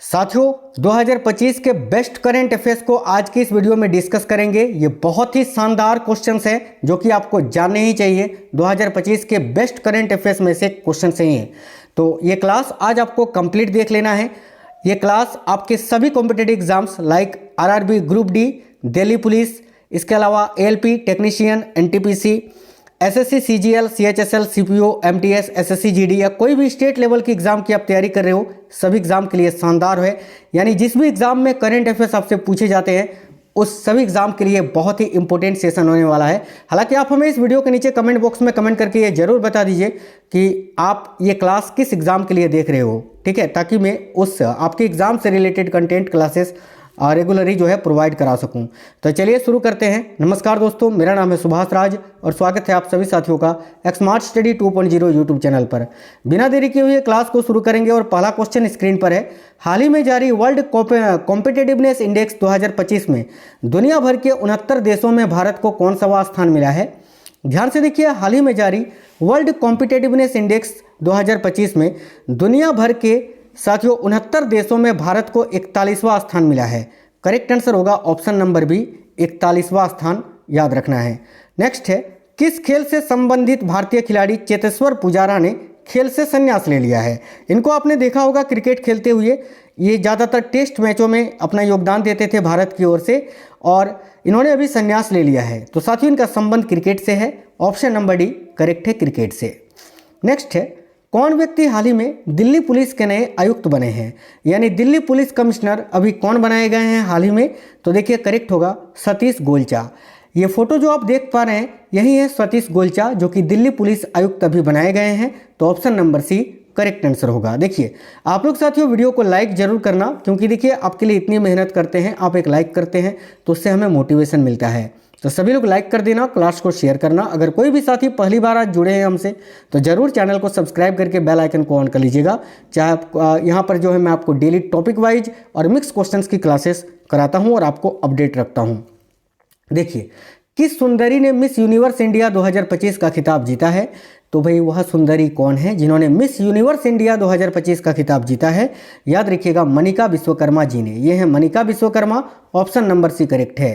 साथियों 2025 के best current affairs को आज की इस वीडियो में डिस्कस करेंगे। ये बहुत ही शानदार क्वेश्चंस हैं जो कि आपको जानने ही चाहिए। 2025 के बेस्ट करंट अफेयर्स में से क्वेश्चंस हैं ये। तो ये क्लास आज आपको कंप्लीट देख लेना है। ये क्लास आपके सभी competitive exams like RRB, group D, Delhi police, इसके अलावा ALP technician, NTPC, SSC, CGL, CHSL, CPO, MTS, SSC GD या कोई भी स्टेट लेवल की एग्जाम की आप तैयारी कर रहे हो, सभी एग्जाम के लिए शानदार है। यानी जिस भी एग्जाम में करंट अफेयर्स आपसे पूछे जाते हैं उस सभी एग्जाम के लिए बहुत ही इंपॉर्टेंट सेशन होने वाला है। हालांकि आप हमें इस वीडियो के नीचे कमेंट बॉक्स में कमेंट करके ये जरूर बता दीजिए कि आप ये क्लास किस एग्जाम के लिए देख रहे हो, ठीक है, ताकि मैं उस आपके एग्जाम से रिलेटेड कंटेंट क्लासेस रेगुलरली जो है प्रोवाइड करा सकूं। तो चलिए शुरू करते हैं। नमस्कार दोस्तों, मेरा नाम है सुभाष राज और स्वागत है आप सभी साथियों का स्मार्ट स्टडी 2.0 यूट्यूब चैनल पर। बिना देरी किए हुए क्लास को शुरू करेंगे और पहला क्वेश्चन स्क्रीन पर है। हाल ही में जारी वर्ल्ड कॉम्पिटिटिवनेस इंडेक्स 2025 में दुनिया भर के 69 देशों में भारत को कौन सा स्थान मिला है? ध्यान से देखिए, हाल ही में जारी वर्ल्ड कॉम्पिटिटिवनेस इंडेक्स 2025 में दुनिया भर के साथियों 69 देशों में भारत को 41वां स्थान मिला है। करेक्ट आंसर होगा ऑप्शन नंबर बी, 41वां स्थान याद रखना है। नेक्स्ट है, किस खेल से संबंधित भारतीय खिलाड़ी चेतेश्वर पुजारा ने खेल से संन्यास ले लिया है? इनको आपने देखा होगा क्रिकेट खेलते हुए। ये ज़्यादातर टेस्ट मैचों में अपना योगदान देते थे भारत की ओर से और इन्होंने अभी संन्यास ले लिया है। तो साथियों इनका संबंध क्रिकेट से है। ऑप्शन नंबर डी करेक्ट है, क्रिकेट से। नेक्स्ट है, कौन व्यक्ति हाल ही में दिल्ली पुलिस के नए आयुक्त बने हैं? यानी दिल्ली पुलिस कमिश्नर अभी कौन बनाए गए हैं हाल ही में? तो देखिए करेक्ट होगा सतीश गोलचा। ये फोटो जो आप देख पा रहे हैं यही है सतीश गोलचा जो कि दिल्ली पुलिस आयुक्त अभी बनाए गए हैं। तो option number C correct answer होगा। देखिए आप लोग साथियों वीडियो को लाइक जरूर करना, क्योंकि देखिए आपके लिए इतनी मेहनत करते हैं, आप एक लाइक करते हैं तो उससे हमें मोटिवेशन मिलता है। तो सभी लोग लाइक कर देना, क्लास को शेयर करना। अगर कोई भी साथी पहली बार आज जुड़े हैं हमसे तो जरूर चैनल को सब्सक्राइब करके बेल आइकन को ऑन कर लीजिएगा। चाहे आप यहाँ पर जो है मैं आपको डेली टॉपिक वाइज और मिक्स क्वेश्चंस की क्लासेस कराता हूँ और आपको अपडेट रखता हूँ। देखिए, किस सुंदरी ने मिस यूनिवर्स इंडिया 2025 का खिताब जीता है? तो भाई वह सुंदरी कौन है जिन्होंने मिस यूनिवर्स इंडिया 2025 का खिताब जीता है? याद रखिएगा मनिका जी ने। ये है Manika Vishwakarma. Option number C correct है।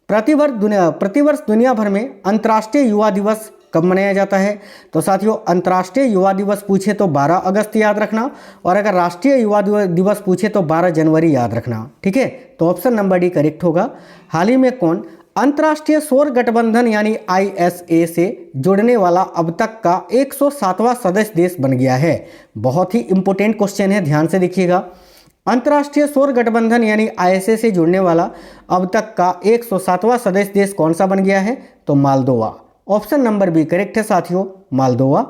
प्रतिवर्ष दुनिया भर में अंतर्राष्ट्रीय युवा दिवस कब मनाया जाता है? तो साथियों अंतर्राष्ट्रीय युवा दिवस पूछे तो 12 अगस्त याद रखना, और अगर राष्ट्रीय युवा दिवस पूछे तो 12 जनवरी याद रखना, ठीक है। तो ऑप्शन नंबर डी करेक्ट होगा। हाल ही में कौन अंतर्राष्ट्रीय सौर गठबंधन यानी ISA से जुड़ने वाला अब तक का 107वां सदस्य देश बन गया है? बहुत ही इंपॉर्टेंट क्वेश्चन है, ध्यान से देखिएगा। अंतर्राष्ट्रीय सौर गठबंधन यानी ISA से जुड़ने वाला अब तक का 107वां सदस्य देश कौन सा बन गया है? तो Moldova. Option number B correct है साथियों, मालदोवा।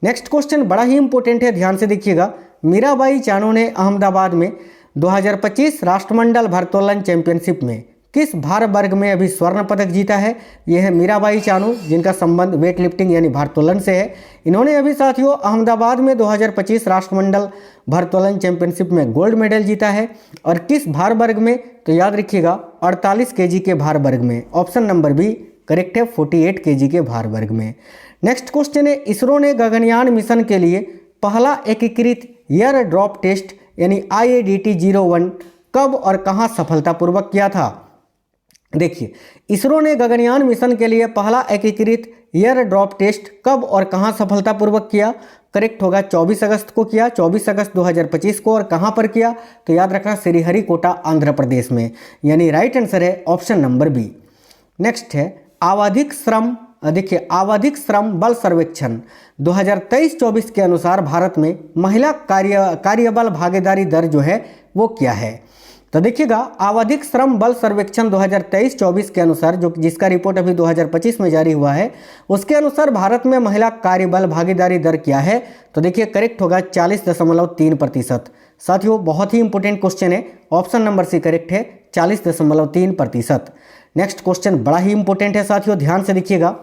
नेक्स्ट क्वेश्चन बड़ा ही इंपॉर्टेंट है, ध्यान से देखिएगा। मीराबाई चानू ने अहमदाबाद में 2025 राष्ट्रमंडल भारोत्तोलन चैंपियनशिप में किस भार वर्ग में अभी स्वर्ण पदक जीता है? यह है मीराबाई चानू जिनका संबंध वेट लिफ्टिंग यानी भारोत्तोलन से है। इन्होंने अभी साथियों अहमदाबाद में 2025 राष्ट्रमंडल भारोत्तोलन चैंपियनशिप में गोल्ड मेडल जीता है। और किस भार वर्ग में? तो याद रखिएगा 48 kg के भार वर्ग में। ऑप्शन नंबर बी करेक्ट है, 48 kg के भार वर्ग में। नेक्स्ट क्वेश्चन है, इसरो ने गगनयान मिशन के लिए पहला एकीकृत एयर ड्रॉप टेस्ट यानी IADT-01 कब और कहां सफलतापूर्वक किया था? देखिए, इसरो ने गगनयान मिशन के लिए पहला एकीकृत एयर ड्रॉप टेस्ट कब और कहां सफलतापूर्वक किया? करेक्ट होगा 24 अगस्त को किया, 24 अगस्त 2025 को। और कहां पर किया? तो याद रखना श्रीहरिकोटा आंध्र प्रदेश में। यानी राइट आंसर है ऑप्शन नंबर बी। नेक्स्ट है आवधिक श्रम। देखिए, आवधिक श्रम बल सर्वेक्षण 2023-24 के अनुसार भारत में महिला कार्यबल भागीदारी दर जो है वो क्या है? तो देखिएगा आवधिक श्रम बल सर्वेक्षण 2023-24 के अनुसार जिसका रिपोर्ट अभी 2025 में जारी हुआ है, उसके अनुसार भारत में महिला कार्यबल भागीदारी दर क्या है? तो देखिए करेक्ट होगा 40.3%। साथियों बहुत ही इंपॉर्टेंट क्वेश्चन है, ऑप्शन नंबर सी करेक्ट है, 40.3%। नेक्स्ट क्वेश्चन बड़ा ही इंपॉर्टेंट है साथियों, ध्यान से देखिएगा।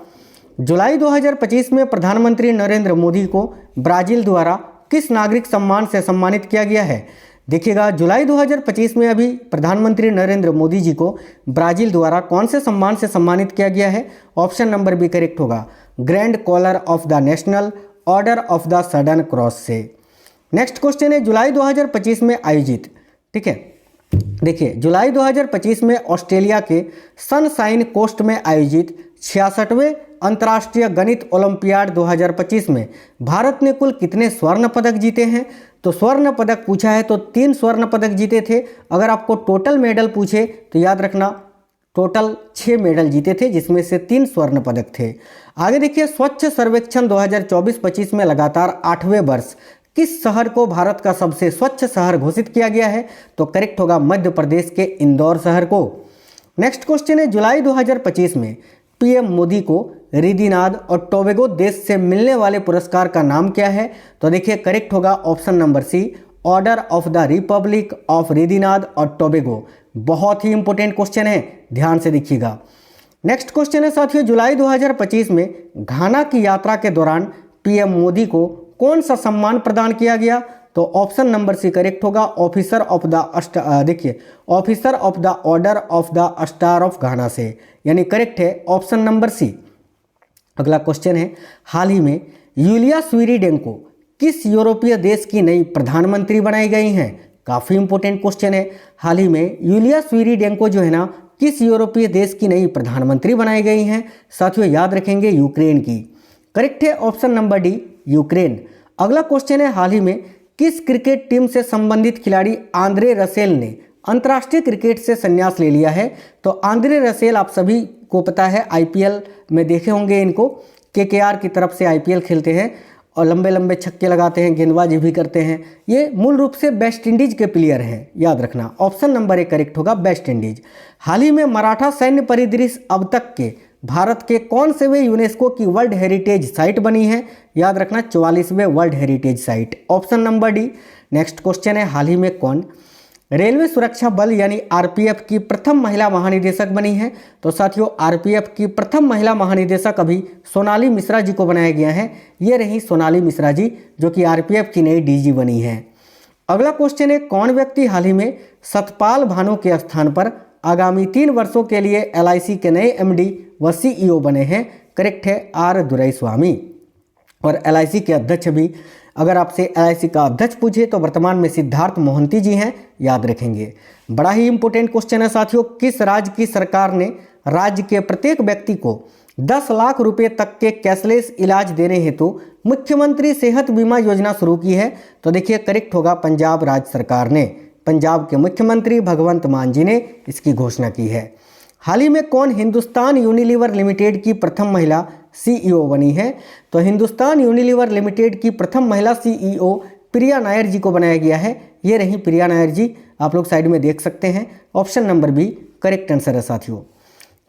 जुलाई 2025 में प्रधानमंत्री नरेंद्र मोदी को ब्राजील द्वारा किस नागरिक सम्मान से सम्मानित किया गया है? देखिएगा जुलाई 2025 में अभी प्रधानमंत्री नरेंद्र मोदी जी को ब्राजील द्वारा कौन से सम्मान से सम्मानित किया गया है? ऑप्शन नंबर बी करेक्ट होगा, grand collar of the national order of the southern cross से। नेक्स्ट क्वेश्चन है, जुलाई 2025 में आयोजित ठीक है। देखिए, जुलाई 2025 में ऑस्ट्रेलिया के सनशाइन कोस्ट में आयोजित 66वें अंतर्राष्ट्रीय गणित ओलंपियाड 2025 में भारत ने कुल कितने स्वर्ण पदक जीते हैं? तो स्वर्ण पदक पूछा है तो 3 स्वर्ण पदक जीते थे। अगर आपको टोटल मेडल पूछे तो याद रखना टोटल 6 मेडल जीते थे, जिसमें से 3 स्वर्ण पदक थे। आगे देखिए, स्वच्छ सर्वेक्षण 2024-25 में लगातार 8वें वर्ष किस शहर को भारत का सबसे स्वच्छ शहर घोषित किया गया है? तो करेक्ट होगा मध्य प्रदेश के इंदौर शहर को। नेक्स्ट क्वेश्चन है, जुलाई 2025 में पीएम मोदी को रिदिनाद और टोबैगो देश से मिलने वाले पुरस्कार का नाम क्या है? तो देखिए करेक्ट होगा option number C, order of the Republic of Trinidad और टोबैगो। बहुत ही इंपॉर्टेंट क्वेश्चन है, ध्यान से देखिएगा। नेक्स्ट क्वेश्चन है साथियों, जुलाई 2025 में घाना की यात्रा के दौरान पीएम मोदी को कौन सा सम्मान प्रदान किया गया? तो ऑप्शन नंबर सी करेक्ट होगा, ऑफिसर ऑफ द देखिए officer of the order of the star of घाना से, यानी करेक्ट है ऑप्शन नंबर सी। अगला क्वेश्चन है, हाल ही में यूलिया स्वीरिडेंको किस यूरोपीय देश की नई प्रधानमंत्री बनाई गई हैं? काफ़ी इंपॉर्टेंट क्वेश्चन है। हाल ही में यूलिया स्वीरिडेंको जो है ना किस यूरोपीय देश की नई प्रधानमंत्री बनाई गई हैं? साथियों याद रखेंगे यूक्रेन की। करेक्ट है ऑप्शन नंबर डी, यूक्रेन। अगला क्वेश्चन है, हाल ही में किस क्रिकेट टीम से संबंधित खिलाड़ी आंद्रे रसेल ने अंतर्राष्ट्रीय क्रिकेट से संन्यास ले लिया है? तो आंद्रे रसेल आप सभी को पता है, आईपीएल में देखे होंगे इनको, केकेआर की तरफ से आईपीएल खेलते हैं और लंबे लंबे छक्के लगाते हैं, गेंदबाजी भी करते हैं। ये मूल रूप से वेस्ट इंडीज के प्लेयर हैं, याद रखना ऑप्शन नंबर ए करेक्ट होगा, वेस्ट इंडीज। हाल ही में मराठा सैन्य परिदृश्य अब तक के भारत के कौन से वे यूनेस्को की वर्ल्ड हेरिटेज साइट बनी है? याद रखना 44वें world heritage site, option number D. Next question है, हाल ही में कौन रेलवे सुरक्षा बल यानी आरपीएफ की प्रथम महिला महानिदेशक बनी है? तो साथियों आरपीएफ की प्रथम महिला महानिदेशक अभी सोनाली मिश्रा जी को बनाया गया है। ये रही सोनाली मिश्रा जी जो कि आरपीएफ की नई डीजी बनी है। अगला क्वेश्चन है, कौन व्यक्ति हाल ही में सतपाल भानु के स्थान पर आगामी 3 वर्षों के लिए एलआईसी के नए एमडी व सीईओ बने हैं? करेक्ट है आर दुराईस्वामी। और एलआईसी के अध्यक्ष भी, अगर आपसे एलआईसी का अध्यक्ष पूछे तो वर्तमान में सिद्धार्थ मोहंती जी हैं, याद रखेंगे। बड़ा ही इंपॉर्टेंट क्वेश्चन है साथियों, किस राज्य की सरकार ने राज्य के प्रत्येक व्यक्ति को 10 लाख रुपए तक के कैशलेस इलाज देने हेतु मुख्यमंत्री सेहत बीमा योजना शुरू की है? तो देखिए करेक्ट होगा पंजाब राज्य सरकार ने, पंजाब के मुख्यमंत्री भगवंत मान जी ने इसकी घोषणा की है। हाल ही में कौन हिंदुस्तान यूनिलीवर लिमिटेड की प्रथम महिला सीईओ बनी है? तो हिंदुस्तान यूनिलीवर लिमिटेड की प्रथम महिला सीईओ प्रिया नायर जी को बनाया गया है। ये रही प्रिया नायर जी, आप लोग साइड में देख सकते हैं, option number B correct answer है साथियों।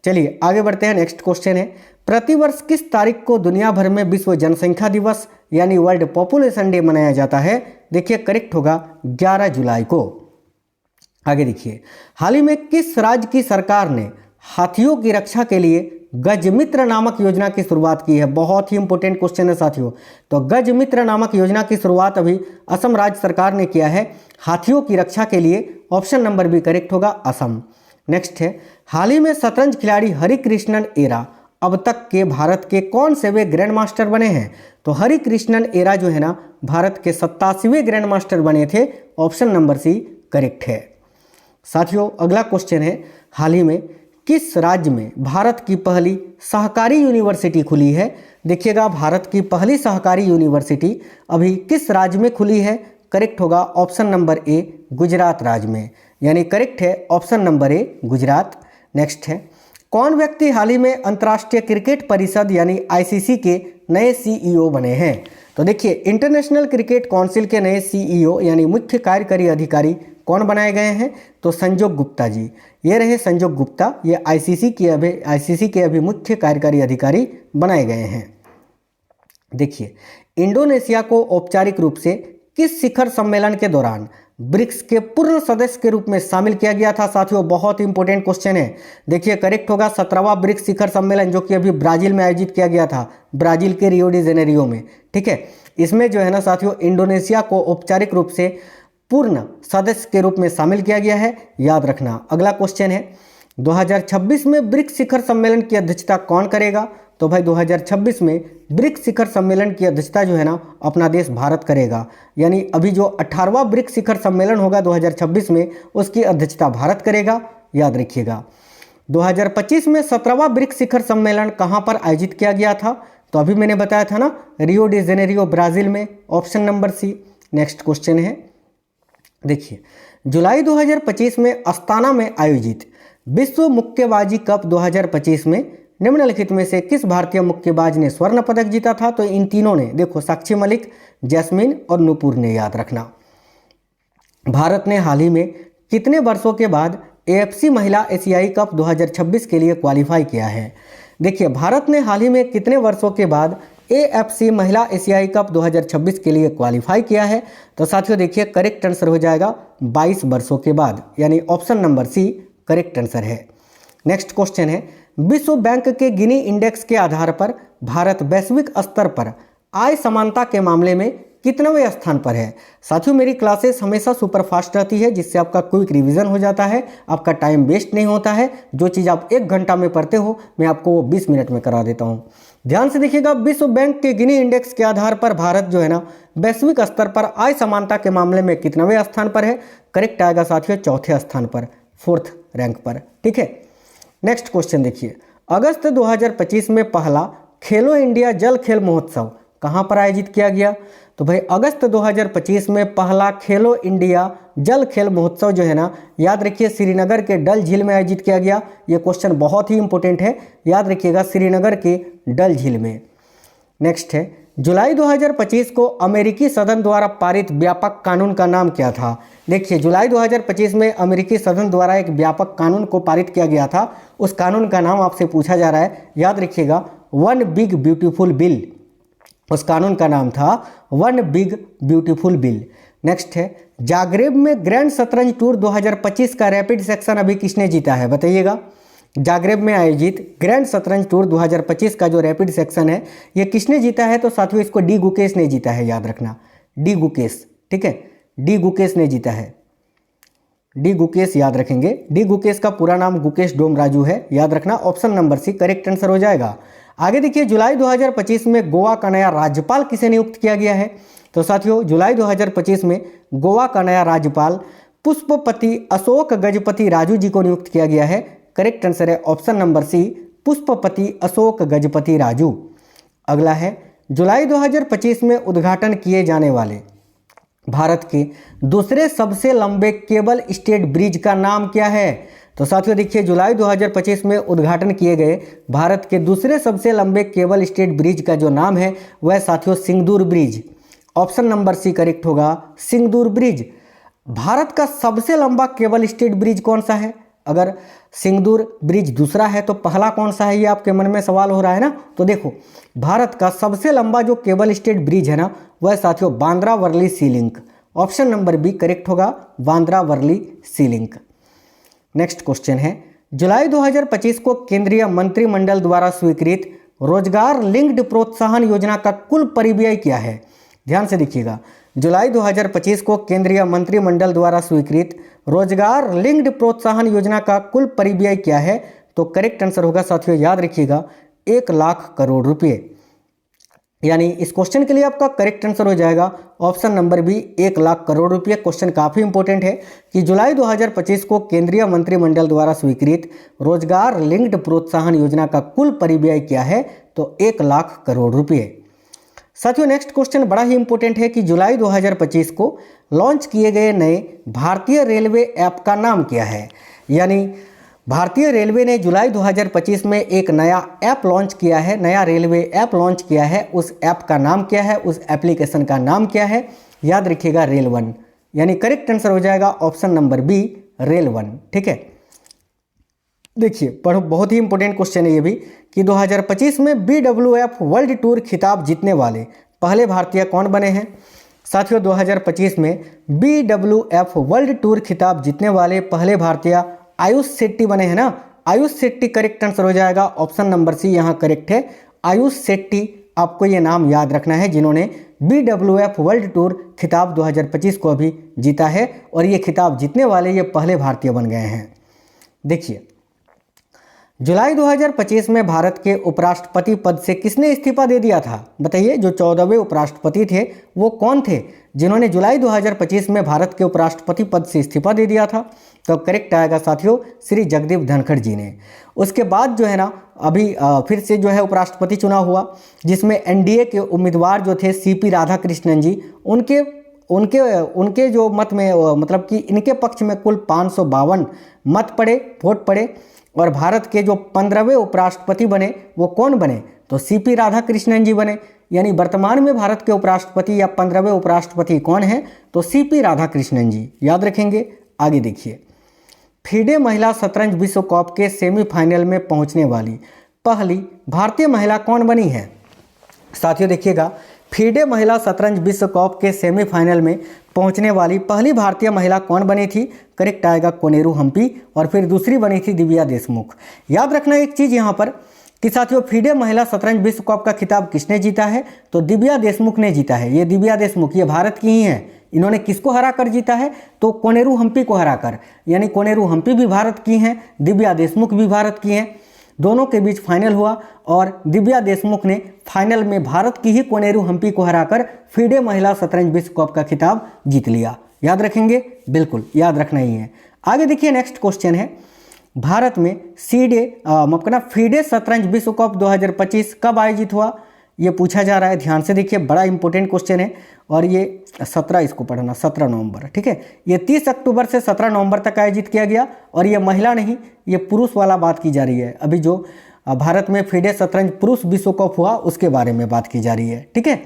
चलिए आगे बढ़ते हैं। नेक्स्ट क्वेश्चन है, प्रतिवर्ष किस तारीख को दुनिया भर में विश्व जनसंख्या दिवस यानी वर्ल्ड पॉपुलेशन डे मनाया जाता है? देखिए करेक्ट होगा 11 जुलाई को। आगे देखिए, हाल ही में किस राज्य की सरकार ने हाथियों की रक्षा के लिए गजमित्र नामक योजना की शुरुआत की है? बहुत ही इंपॉर्टेंट क्वेश्चन है साथियों। तो गजमित्र नामक योजना की शुरुआत अभी असम राज्य सरकार ने किया है हाथियों की रक्षा के लिए, ऑप्शन नंबर बी करेक्ट होगा असम। नेक्स्ट है, हाल ही में शतरंज खिलाड़ी हरिकृष्णन एरा अब तक के भारत के कौन से वे ग्रैंड मास्टर बने हैं? तो हरिकृष्णन एरा जो है ना भारत के 87वें ग्रैंड मास्टर बने थे, ऑप्शन नंबर सी करेक्ट है। साथियों अगला क्वेश्चन है, हाल ही में किस राज्य में भारत की पहली सहकारी यूनिवर्सिटी खुली है? देखिएगा भारत की पहली सहकारी यूनिवर्सिटी अभी किस राज्य में खुली है? करेक्ट होगा ऑप्शन नंबर ए गुजरात राज्य में, यानी करेक्ट है option number A Gujarat. Next है, कौन व्यक्ति हाल ही में अंतर्राष्ट्रीय क्रिकेट परिषद यानी आईसीसी के नए सीईओ बने हैं? तो देखिए इंटरनेशनल क्रिकेट काउंसिल के नए सीईओ यानी मुख्य कार्यकारी अधिकारी कौन बनाए गए हैं? तो संजोग गुप्ता जी, ये रहे संजोग गुप्ता, ये आईसीसी के अभी मुख्य कार्यकारी अधिकारी बनाए गए हैं। देखिए इंडोनेशिया को औपचारिक रूप से किस शिखर सम्मेलन के दौरान ब्रिक्स के पूर्ण सदस्य के रूप में शामिल किया गया था? साथियों बहुत इंपॉर्टेंट क्वेश्चन है। देखिए करेक्ट होगा 17वां ब्रिक्स शिखर सम्मेलन जो कि अभी ब्राजील में आयोजित किया गया था, ब्राजील के रियो डी जेनेरियो में। ठीक है, इसमें जो है ना साथियों इंडोनेशिया को औपचारिक रूप से पूर्ण सदस्य के रूप में शामिल किया गया है, याद रखना। अगला क्वेश्चन है, 2026 में ब्रिक्स शिखर सम्मेलन की अध्यक्षता कौन करेगा? तो भाई 2026 में ब्रिक्स शिखर सम्मेलन की अध्यक्षता जो है ना अपना देश भारत करेगा। यानी अभी जो 18वां ब्रिक्स शिखर सम्मेलन होगा 2026 में, उसकी अध्यक्षता भारत करेगा, याद रखिएगा। 2025 में 17वां ब्रिक्स शिखर सम्मेलन कहाँ पर आयोजित किया गया था? तो अभी मैंने बताया था ना, रियो डी जेनेरियो ब्राज़ील में, option number C. Next question है, देखिए जुलाई 2025 में अस्ताना में आयोजित विश्व मुक्केबाजी कप 2025 में निम्नलिखित में से किस भारतीय मुक्केबाज ने स्वर्ण पदक जीता था? तो इन तीनों ने, देखो साक्षी मलिक, जैस्मिन और नूपुर ने, याद रखना। भारत ने हाल ही में कितने वर्षों के बाद एएफसी महिला एशियाई कप 2026 के लिए क्वालिफाई किया है? देखिए भारत ने हाल ही में कितने वर्षों के बाद एएफसी महिला एशियाई कप 2026 के लिए क्वालिफाई किया है? तो साथियों देखिए करेक्ट आंसर हो जाएगा 22 वर्षों के बाद, यानी option number C correct answer है। नेक्स्ट क्वेश्चन है, विश्व बैंक के गिनी इंडेक्स के आधार पर भारत वैश्विक स्तर पर आय समानता के मामले में कितनवें स्थान पर है? साथियों मेरी क्लासेस हमेशा सुपर फास्ट रहती है, जिससे आपका क्विक रिवीजन हो जाता है, आपका टाइम वेस्ट नहीं होता है। जो चीज़ आप 1 घंटा में पढ़ते हो मैं आपको वो 20 मिनट में करा देता हूँ। ध्यान से देखिएगा, विश्व बैंक के गिनी इंडेक्स के आधार पर भारत जो है ना वैश्विक स्तर पर आय समानता के मामले में कितनवें स्थान पर है? करेक्ट आएगा साथियों चौथे स्थान पर, 4th रैंक पर, ठीक है। नेक्स्ट क्वेश्चन देखिए, अगस्त 2025 में पहला खेलो इंडिया जल खेल महोत्सव कहाँ पर आयोजित किया गया? तो भाई अगस्त 2025 में पहला खेलो इंडिया जल खेल महोत्सव जो है ना, याद रखिए श्रीनगर के डल झील में आयोजित किया गया। ये क्वेश्चन बहुत ही इंपॉर्टेंट है, याद रखिएगा, श्रीनगर के डल झील में। नेक्स्ट है, जुलाई 2025 को अमेरिकी सदन द्वारा पारित व्यापक कानून का नाम क्या था? देखिए जुलाई 2025 में अमेरिकी सदन द्वारा एक व्यापक कानून को पारित किया गया था, उस कानून का नाम आपसे पूछा जा रहा है, याद रखिएगा, वन बिग ब्यूटीफुल बिल। उस कानून का नाम था one big beautiful bill. Next है, जागरेब में ग्रैंड शतरंज टूर 2025 का रैपिड सेक्शन अभी किसने जीता है? बताइएगा। जागरेब में आयोजित ग्रैंड शतरंज टूर 2025 का जो रैपिड सेक्शन है ये किसने जीता है? तो साथियों इसको डी गुकेश ने जीता है, याद रखना, डी गुकेश, ठीक है, डी गुकेश ने जीता है। डी गुकेश याद रखेंगे, डी गुकेश का पूरा नाम गुकेश डोमराजू है, याद रखना, option number C correct answer हो जाएगा। आगे देखिए, जुलाई 2025 में गोवा का नया राज्यपाल किसे नियुक्त किया गया है? तो साथियों जुलाई 2025 में गोवा का नया राज्यपाल पुष्पपति अशोक गजपति राजू जी को नियुक्त किया गया है। करेक्ट आंसर है option number C Pusapati Ashok Gajapati Raju. अगला है, जुलाई 2025 में उद्घाटन किए जाने वाले भारत के दूसरे सबसे लंबे केबल स्टेड ब्रिज का नाम क्या है? तो साथियों देखिए, जुलाई 2025 में उद्घाटन किए गए भारत के दूसरे सबसे लंबे केबल स्टेड ब्रिज का जो नाम है वह साथियों Sigandur bridge, option number C correct होगा, सिंगदूर ब्रिज। भारत का सबसे लंबा केबल स्टेड ब्रिज कौन सा है? अगर सिंगदूर ब्रिज दूसरा है तो पहला कौन सा है, ये आपके मन में सवाल हो रहा है ना। तो देखो, भारत का सबसे लंबा जो केबल स्टेड ब्रिज है ना वह साथियों Bandra Worli sea link, option number B correct होगा, Bandra Worli sea link. Next question है, जुलाई 2025 को केंद्रीय मंत्रिमंडल द्वारा स्वीकृत रोजगार लिंक्ड प्रोत्साहन योजना का कुल परिव्यय क्या है? ध्यान से देखिएगा, जुलाई 2025 को केंद्रीय मंत्रिमंडल द्वारा स्वीकृत रोजगार लिंक्ड प्रोत्साहन योजना का कुल परिव्यय क्या है? तो करेक्ट आंसर होगा साथियों, याद रखिएगा, 1 लाख करोड़ रुपए। यानी इस क्वेश्चन के लिए आपका करेक्ट आंसर हो जाएगा option number B 1 lakh crore रुपए। क्वेश्चन काफ़ी इंपॉर्टेंट है कि जुलाई 2025 को केंद्रीय मंत्रिमंडल द्वारा स्वीकृत रोजगार लिंक्ड प्रोत्साहन योजना का कुल परिव्यय क्या है? तो 1 लाख करोड़ रुपए। साथियों नेक्स्ट क्वेश्चन बड़ा ही इंपॉर्टेंट है कि जुलाई 2025 को लॉन्च किए गए नए भारतीय रेलवे ऐप का नाम क्या है? यानी भारतीय रेलवे ने जुलाई 2025 में एक नया ऐप लॉन्च किया है, नया रेलवे ऐप लॉन्च किया है। उस ऐप का नाम क्या है? उस एप्लीकेशन का नाम क्या है? याद रखिएगा, रेल वन। यानी करेक्ट आंसर हो जाएगा option number B rail one, ठीक है। देखिए पढ़ो, बहुत ही इंपॉर्टेंट क्वेश्चन है ये भी कि 2025 में BWF वर्ल्ड टूर खिताब जीतने वाले पहले भारतीय कौन बने हैं? साथियों 2025 में BWF वर्ल्ड टूर खिताब जीतने वाले पहले भारतीय आयुष शेट्टी बने हैं ना। आयुष शेट्टी करेक्ट आंसर हो जाएगा, ऑप्शन नंबर सी यहाँ करेक्ट है। आयुष शेट्टी, आपको ये नाम याद रखना है, जिन्होंने BWF वर्ल्ड टूर खिताब 2025 को अभी जीता है और ये खिताब जीतने वाले ये पहले भारतीय बन गए हैं। देखिए जुलाई 2025 में भारत के उपराष्ट्रपति पद से किसने इस्तीफा दे दिया था? बताइए, जो 14वें उपराष्ट्रपति थे वो कौन थे जिन्होंने जुलाई 2025 में भारत के उपराष्ट्रपति पद से इस्तीफा दे दिया था? तो करेक्ट आएगा साथियों, श्री जगदीप धनखड़ जी ने। उसके बाद जो है ना, अभी फिर से जो है उपराष्ट्रपति चुना हुआ, जिसमें एनडीए के उम्मीदवार जो थे सीपी राधाकृष्णन जी, उनके जो मत में मतलब कि इनके पक्ष में कुल 552 मत पड़े, वोट पड़े। और भारत के जो 15वें उपराष्ट्रपति बने वो कौन बने? तो सीपी राधाकृष्णन जी बने। यानी वर्तमान में भारत के उपराष्ट्रपति या 15वें उपराष्ट्रपति कौन है? तो सीपी राधाकृष्णन जी, याद रखेंगे। आगे देखिए, फीडे महिला शतरंज विश्व कप के सेमीफाइनल में पहुंचने वाली पहली भारतीय महिला कौन बनी है? साथियों देखिएगा, फीडे महिला शतरंज विश्व कप के सेमीफाइनल में पहुंचने वाली पहली भारतीय महिला कौन बनी थी? करेक्ट आएगा कोनेरू हम्पी। और फिर दूसरी बनी थी दिव्या देशमुख। याद रखना एक चीज़ यहाँ पर कि साथियों, फीडे महिला शतरंज विश्व कप का खिताब किसने जीता है? तो दिव्या देशमुख ने जीता है। ये दिव्या देशमुख ये भारत की ही है। इन्होंने किसको हरा कर जीता है? तो कोनेरू हम्पी को हराकर। यानी कोनेरू हम्पी भी भारत की हैं, दिव्या देशमुख भी भारत की हैं। दोनों के बीच फाइनल हुआ और दिव्या देशमुख ने फाइनल में भारत की ही कोनेरू हम्पी को हराकर फीडे महिला शतरंज विश्व कप का खिताब जीत लिया। याद रखेंगे, बिल्कुल याद रखना ही है। आगे देखिए, नेक्स्ट क्वेश्चन है, भारत में फीडे शतरंज विश्व कप 2025 कब आयोजित हुआ? ये पूछा जा रहा है, ध्यान से देखिए, बड़ा इंपॉर्टेंट क्वेश्चन है। और ये 17, इसको पढ़ना, 17 नवंबर, ठीक है। ये 30 अक्टूबर से 17 नवंबर तक आयोजित किया गया। और ये महिला नहीं, ये पुरुष वाला बात की जा रही है। अभी जो भारत में फीडे शतरंज पुरुष विश्व कप हुआ उसके बारे में बात की जा रही है, ठीक है।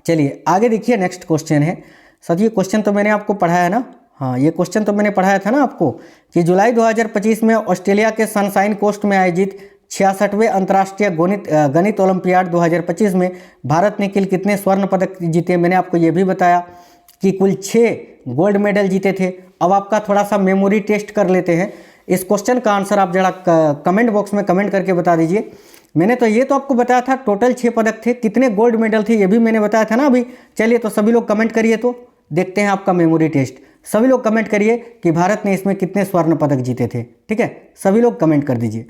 चलिए आगे देखिए, नेक्स्ट क्वेश्चन है। सर ये क्वेश्चन तो मैंने आपको पढ़ाया है ना? हाँ, ये क्वेश्चन तो मैंने पढ़ाया था ना आपको कि जुलाई 2025 में ऑस्ट्रेलिया के सनशाइन कोस्ट में आयोजित 66वें अंतर्राष्ट्रीय गणित ओलंपियाड 2025 में भारत ने कुल कितने स्वर्ण पदक जीते? मैंने आपको ये भी बताया कि कुल 6 गोल्ड मेडल जीते थे। अब आपका थोड़ा सा मेमोरी टेस्ट कर लेते हैं। इस क्वेश्चन का आंसर आप जरा कमेंट बॉक्स में कमेंट करके बता दीजिए। मैंने तो ये तो आपको बताया था टोटल 6 पदक थे, कितने गोल्ड मेडल थे ये भी मैंने बताया था ना अभी। चलिए तो सभी लोग कमेंट करिए, तो देखते हैं आपका मेमोरी टेस्ट। सभी लोग कमेंट करिए कि भारत ने इसमें कितने स्वर्ण पदक जीते थे, ठीक है। सभी लोग कमेंट कर दीजिए।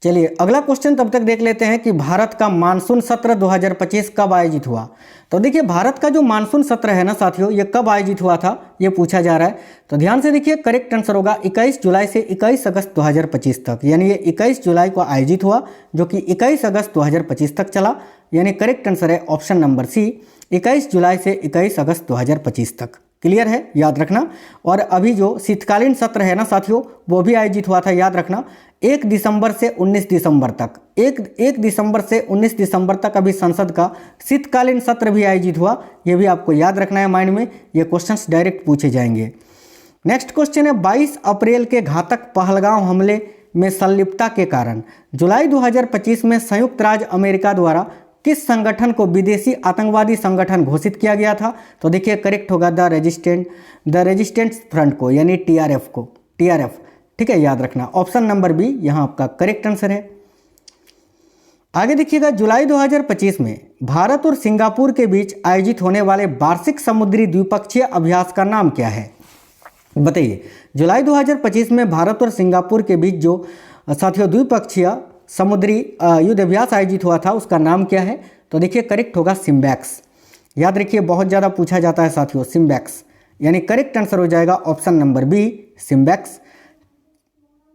चलिए अगला क्वेश्चन तब तक देख लेते हैं कि भारत का मानसून सत्र 2025 कब आयोजित हुआ। तो देखिए, भारत का जो मानसून सत्र है ना साथियों, ये कब आयोजित हुआ था ये पूछा जा रहा है। तो ध्यान से देखिए, करेक्ट आंसर होगा 21 जुलाई से 21 अगस्त 2025 तक। यानी ये 21 जुलाई को आयोजित हुआ, जो कि 21 अगस्त 2025 तक चला। यानी करेक्ट आंसर है ऑप्शन नंबर सी, 21 जुलाई से 21 अगस्त 2025 तक। क्लियर है, याद रखना। और अभी जो शीतकालीन सत्र है ना साथियों, वो भी आयोजित हुआ था, याद रखना, 1 दिसंबर से 19 दिसंबर तक। 1 दिसंबर से 19 दिसंबर तक अभी संसद का शीतकालीन सत्र भी आयोजित हुआ। ये भी आपको याद रखना है माइंड में, ये क्वेश्चंस डायरेक्ट पूछे जाएंगे। नेक्स्ट क्वेश्चन है, 22 अप्रैल के घातक पहलगाम हमले में संलिप्तता के कारण जुलाई 2025 में संयुक्त राज्य अमेरिका द्वारा किस संगठन को विदेशी आतंकवादी संगठन घोषित किया गया था? तो देखिए, करेक्ट होगा द रेजिस्टेंस फ्रंट को, यानी टीआरएफ को, टीआरएफ, ठीक है, याद रखना। ऑप्शन नंबर बी यहाँ आपका करेक्ट आंसर है। आगे देखिएगा, जुलाई 2025 में भारत और सिंगापुर के बीच आयोजित होने वाले वार्षिक समुद्री द्विपक्षीय अभ्यास का नाम क्या है? बताइए, जुलाई 2025 में भारत और सिंगापुर के बीच जो साथियों द्विपक्षीय समुद्री युद्ध अभ्यास आयोजित हुआ था उसका नाम क्या है? तो देखिए, करेक्ट होगा सिम्बैक्स। याद रखिए, बहुत ज़्यादा पूछा जाता है साथियों सिम्बैक्स, यानी करेक्ट आंसर हो जाएगा ऑप्शन नंबर बी, सिम्बैक्स।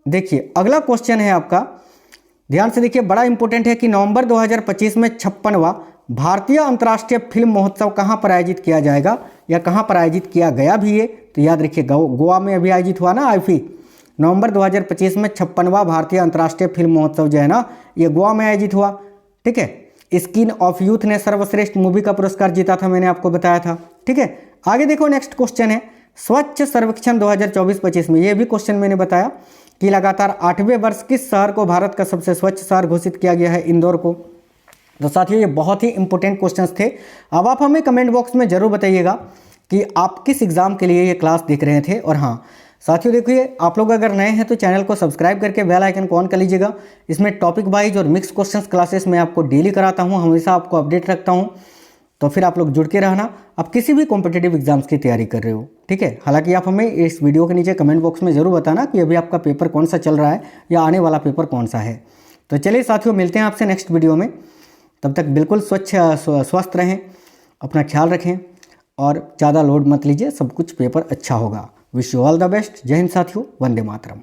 देखिए अगला क्वेश्चन है आपका, ध्यान से देखिए, बड़ा इंपॉर्टेंट है कि नवंबर 2025 में 56वां भारतीय अंतर्राष्ट्रीय फिल्म महोत्सव कहाँ पर आयोजित किया जाएगा या कहाँ पर आयोजित किया गया भी है? तो याद रखिए, गोवा में अभी आयोजित हुआ ना आईफी। नवंबर 2025 में 56वां भारतीय अंतर्राष्ट्रीय फिल्म महोत्सव जो है ना, ये गोवा में आयोजित हुआ, ठीक है। स्किन ऑफ यूथ ने सर्वश्रेष्ठ मूवी का पुरस्कार जीता था, मैंने आपको बताया था, ठीक है। आगे देखो, नेक्स्ट क्वेश्चन है, स्वच्छ सर्वेक्षण 2024-25 में, ये भी क्वेश्चन मैंने बताया कि लगातार 8वें वर्ष किस शहर को भारत का सबसे स्वच्छ शहर घोषित किया गया है? इंदौर को। तो साथियों, ये बहुत ही इंपॉर्टेंट क्वेश्चंस थे। अब आप हमें कमेंट बॉक्स में जरूर बताइएगा कि आप किस एग्जाम के लिए ये क्लास देख रहे थे। और हाँ साथियों, देखिए, आप लोग अगर नए हैं तो चैनल को सब्सक्राइब करके बेल आइकन को ऑन कर लीजिएगा। इसमें टॉपिक वाइज और मिक्स क्वेश्चंस क्लासेस मैं आपको डेली कराता हूँ, हमेशा आपको अपडेट रखता हूँ। तो फिर आप लोग जुड़ के रहना, आप किसी भी कॉम्पिटिटिव एग्जाम्स की तैयारी कर रहे हो, ठीक है। हालांकि आप हमें इस वीडियो के नीचे कमेंट बॉक्स में ज़रूर बताना कि अभी आपका पेपर कौन सा चल रहा है या आने वाला पेपर कौन सा है। तो चलिए साथियों, मिलते हैं आपसे नेक्स्ट वीडियो में। तब तक बिल्कुल स्वस्थ रहें, अपना ख्याल रखें और ज़्यादा लोड मत लीजिए, सब कुछ पेपर अच्छा होगा। Wish you all the best. जय हिंद साथियों, वंदे मातरम।